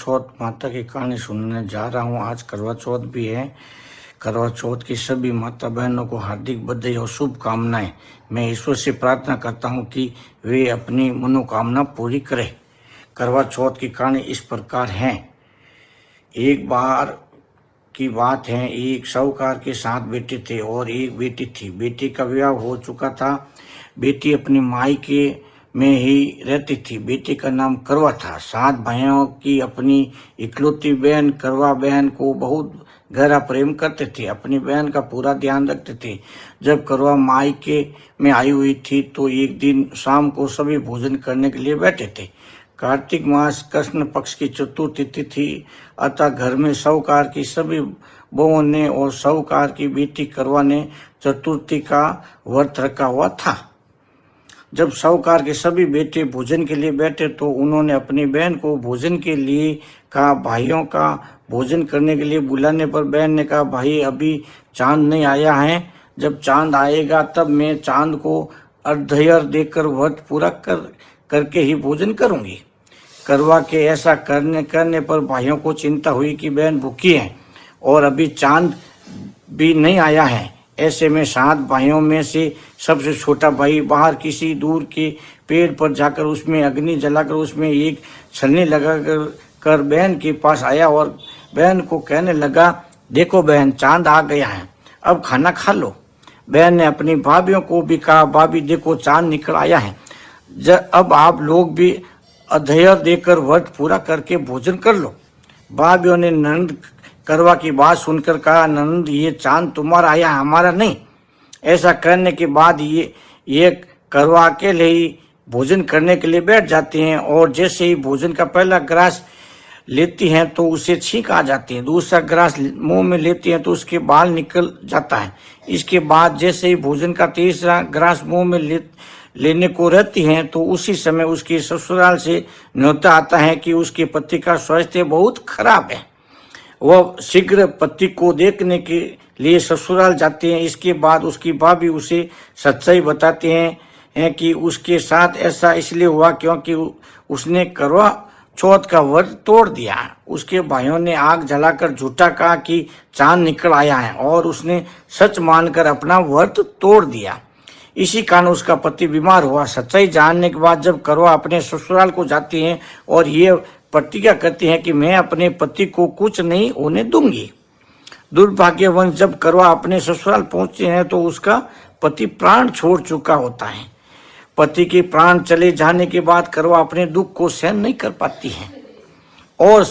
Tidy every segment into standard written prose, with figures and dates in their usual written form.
चौथ माता की कहानी सुनने जा रहा हूँ। आज करवा चौथ भी है। करवा चौथ की सभी माता बहनों को हार्दिक बधाई और शुभकामनाएं। मैं ईश्वर से प्रार्थना करता हूँ कि वे अपनी मनोकामना पूरी करें। करवा चौथ की कहानी इस प्रकार है। एक बार की बात है, एक साहूकार के 7 बेटे थे और एक बेटी थी। बेटी का विवाह हो चुका था। बेटी अपनी मायके में ही रहती थी। बेटी का नाम करवा था। 7 भाइयों की अपनी इकलौती बहन करवा बहन को बहुत गहरा प्रेम करते थे। अपनी बहन का पूरा ध्यान रखते थे। जब करवा मायके में आई हुई थी तो एक दिन शाम को सभी भोजन करने के लिए बैठे थे। कार्तिक मास कृष्ण पक्ष की चतुर्थी तिथि थी। अतः घर में साहूकार की सभी बहुओं ने और साहूकार की बेटी करवा ने चतुर्थी का व्रत रखा हुआ था। जब साहूकार के सभी बेटे भोजन के लिए बैठे तो उन्होंने अपनी बहन को भोजन के लिए कहा। भाइयों का भोजन करने के लिए बुलाने पर बहन ने कहा, भाई अभी चांद नहीं आया है। जब चांद आएगा तब मैं चांद को अर्घ्य देकर व्रत पूरा करके ही भोजन करूंगी। करवा के ऐसा करने पर भाइयों को चिंता हुई कि बहन भूखी है और अभी चांद भी नहीं आया है। ऐसे में 7 भाइयों में से सबसे छोटा भाई बाहर किसी दूर के पेड़ पर जाकर उसमें अग्नि जलाकर उसमें एक छलनी लगाकर बहन के पास आया और बहन को कहने लगा, देखो बहन, चांद आ गया है, अब खाना खा लो। बहन ने अपनी भाभियों को भी कहा, भाभी देखो चांद निकल आया है, अब आप लोग भी अर्घ्य देकर व्रत पूरा करके भोजन कर लो। भाभियों ने नंद करवा की बात सुनकर कहा, नंद ये चांद तुम्हारा आया, हमारा नहीं। ऐसा करने के बाद ये करवा अकेले ही भोजन करने के लिए बैठ जाते हैं और जैसे ही भोजन का पहला ग्रास लेती हैं तो उसे छींक आ जाती है। दूसरा ग्रास मुंह में लेती हैं तो उसके बाल निकल जाता है। इसके बाद जैसे ही भोजन का तीसरा ग्रास मुंह में लेने को रहती हैं तो उसी समय उसके ससुराल से न्योता आता है कि उसके पति का स्वास्थ्य बहुत खराब है। वह शीघ्र पति को देखने के लिए ससुराल जाते हैं। इसके बाद उसकी भाभी उसे सच्चाई बताते हैं कि उसके साथ ऐसा इसलिए हुआ क्योंकि उसने करवा चौथ का व्रत तोड़ दिया। उसके भाइयों ने आग जलाकर झूठा कहा कि चांद निकल आया है और उसने सच मानकर अपना व्रत तोड़ दिया। इसी कारण उसका पति बीमार हुआ। सच्चाई जानने के बाद जब करवा अपने ससुराल को जाती हैं और ये प्रतिज्ञा करती हैं कि मैं अपने पति को कुछ नहीं होने दूंगी। दुर्भाग्यवश जब करवा अपने ससुराल पहुंचते हैं तो उसका पति प्राण छोड़ चुका होता है। पति के प्राण चले जाने के बाद करवा अपने दुख को सहन नहीं कर पाती है और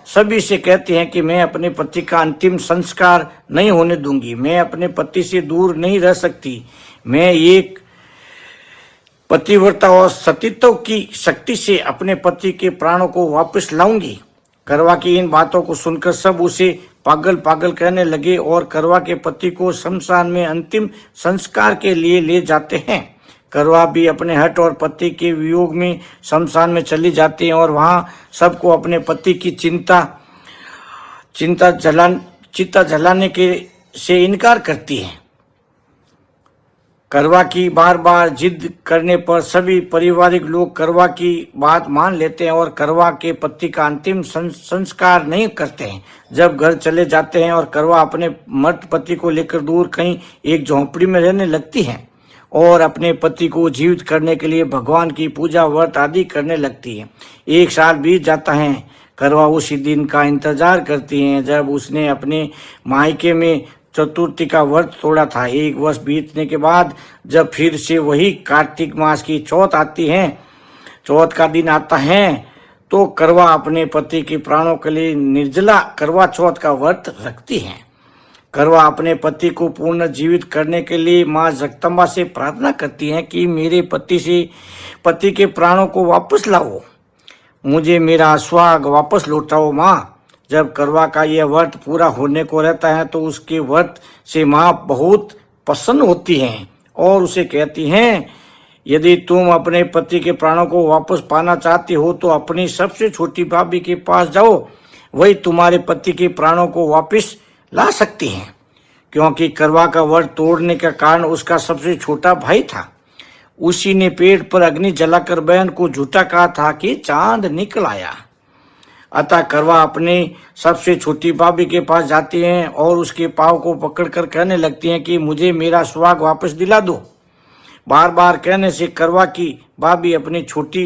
सभी से कहती हैं कि मैं अपने पति का अंतिम संस्कार नहीं होने दूंगी। मैं अपने पति से दूर नहीं रह सकती। मैं एक पतिव्रता और सतीत्व की शक्ति से अपने पति के प्राणों को वापस लाऊंगी। करवा की इन बातों को सुनकर सब उसे पागल पागल कहने लगे और करवा के पति को शमशान में अंतिम संस्कार के लिए ले जाते हैं। करवा भी अपने हट और पति के वियोग में शमशान में चली जाती है और वहां सबको अपने पति की चिता जलाने के से इनकार करती है। करवा की बार बार जिद करने पर सभी पारिवारिक लोग करवा की बात मान लेते हैं और करवा के पति का अंतिम संस्कार नहीं करते हैं। जब घर चले जाते हैं और करवा अपने मृत पति को लेकर दूर कहीं एक झोंपड़ी में रहने लगती है और अपने पति को जीवित करने के लिए भगवान की पूजा व्रत आदि करने लगती है। 1 साल बीत जाता है। करवा उसी दिन का इंतजार करती है जब उसने अपने मायके में चतुर्थी का व्रत तोड़ा था। 1 वर्ष बीतने के बाद जब फिर से वही कार्तिक मास की चौथ आती है, चौथ का दिन आता है, तो करवा अपने पति के प्राणों के लिए निर्जला करवा चौथ का व्रत रखती है। करवा अपने पति को पूर्ण जीवित करने के लिए माँ जगदम्बा से प्रार्थना करती है कि मेरे पति के प्राणों को वापस लाओ, मुझे मेरा सुहाग वापस लौटाओ माँ। जब करवा का यह व्रत पूरा होने को रहता है तो उसके व्रत से माँ बहुत प्रसन्न होती हैं और उसे कहती हैं, यदि तुम अपने पति के प्राणों को वापस पाना चाहती हो तो अपनी सबसे छोटी भाभी के पास जाओ, वही तुम्हारे पति के प्राणों को वापस ला सकती हैं। क्योंकि करवा का व्रत तोड़ने का कारण उसका सबसे छोटा भाई था। उसी ने पेड़ पर अग्नि जलाकर बहन को झूठा कहा था कि चांद निकल आया। अतः करवा अपनी सबसे छोटी भाभी के पास जाती हैं और उसके पाँव को पकड़कर कहने लगती हैं कि मुझे मेरा सुहाग वापस दिला दो। बार बार कहने से करवा की भाभी अपनी छोटी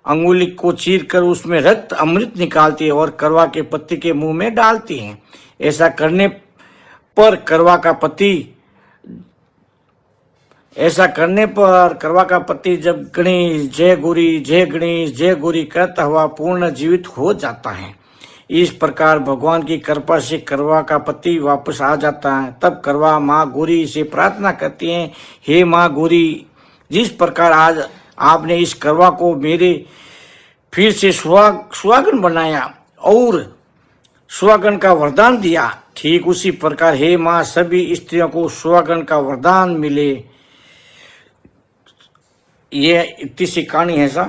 अंगुली को चीरकर उसमें रक्त अमृत निकालती है और करवा के पति के मुंह में डालती हैं। ऐसा करने पर करवा का पति जब गणेश जय गौरी कहता हुआ पूर्ण जीवित हो जाता है। इस प्रकार भगवान की कृपा से करवा का पति वापस आ जाता है। तब करवा माँ गौरी से प्रार्थना करती हैं, हे माँ गौरी, जिस प्रकार आज आपने इस करवा को मेरे फिर से सुहागन बनाया और सुहागन का वरदान दिया, ठीक उसी प्रकार हे माँ सभी स्त्रियों को सुहागन का वरदान मिले। ये इतनी सी कहानी है सा।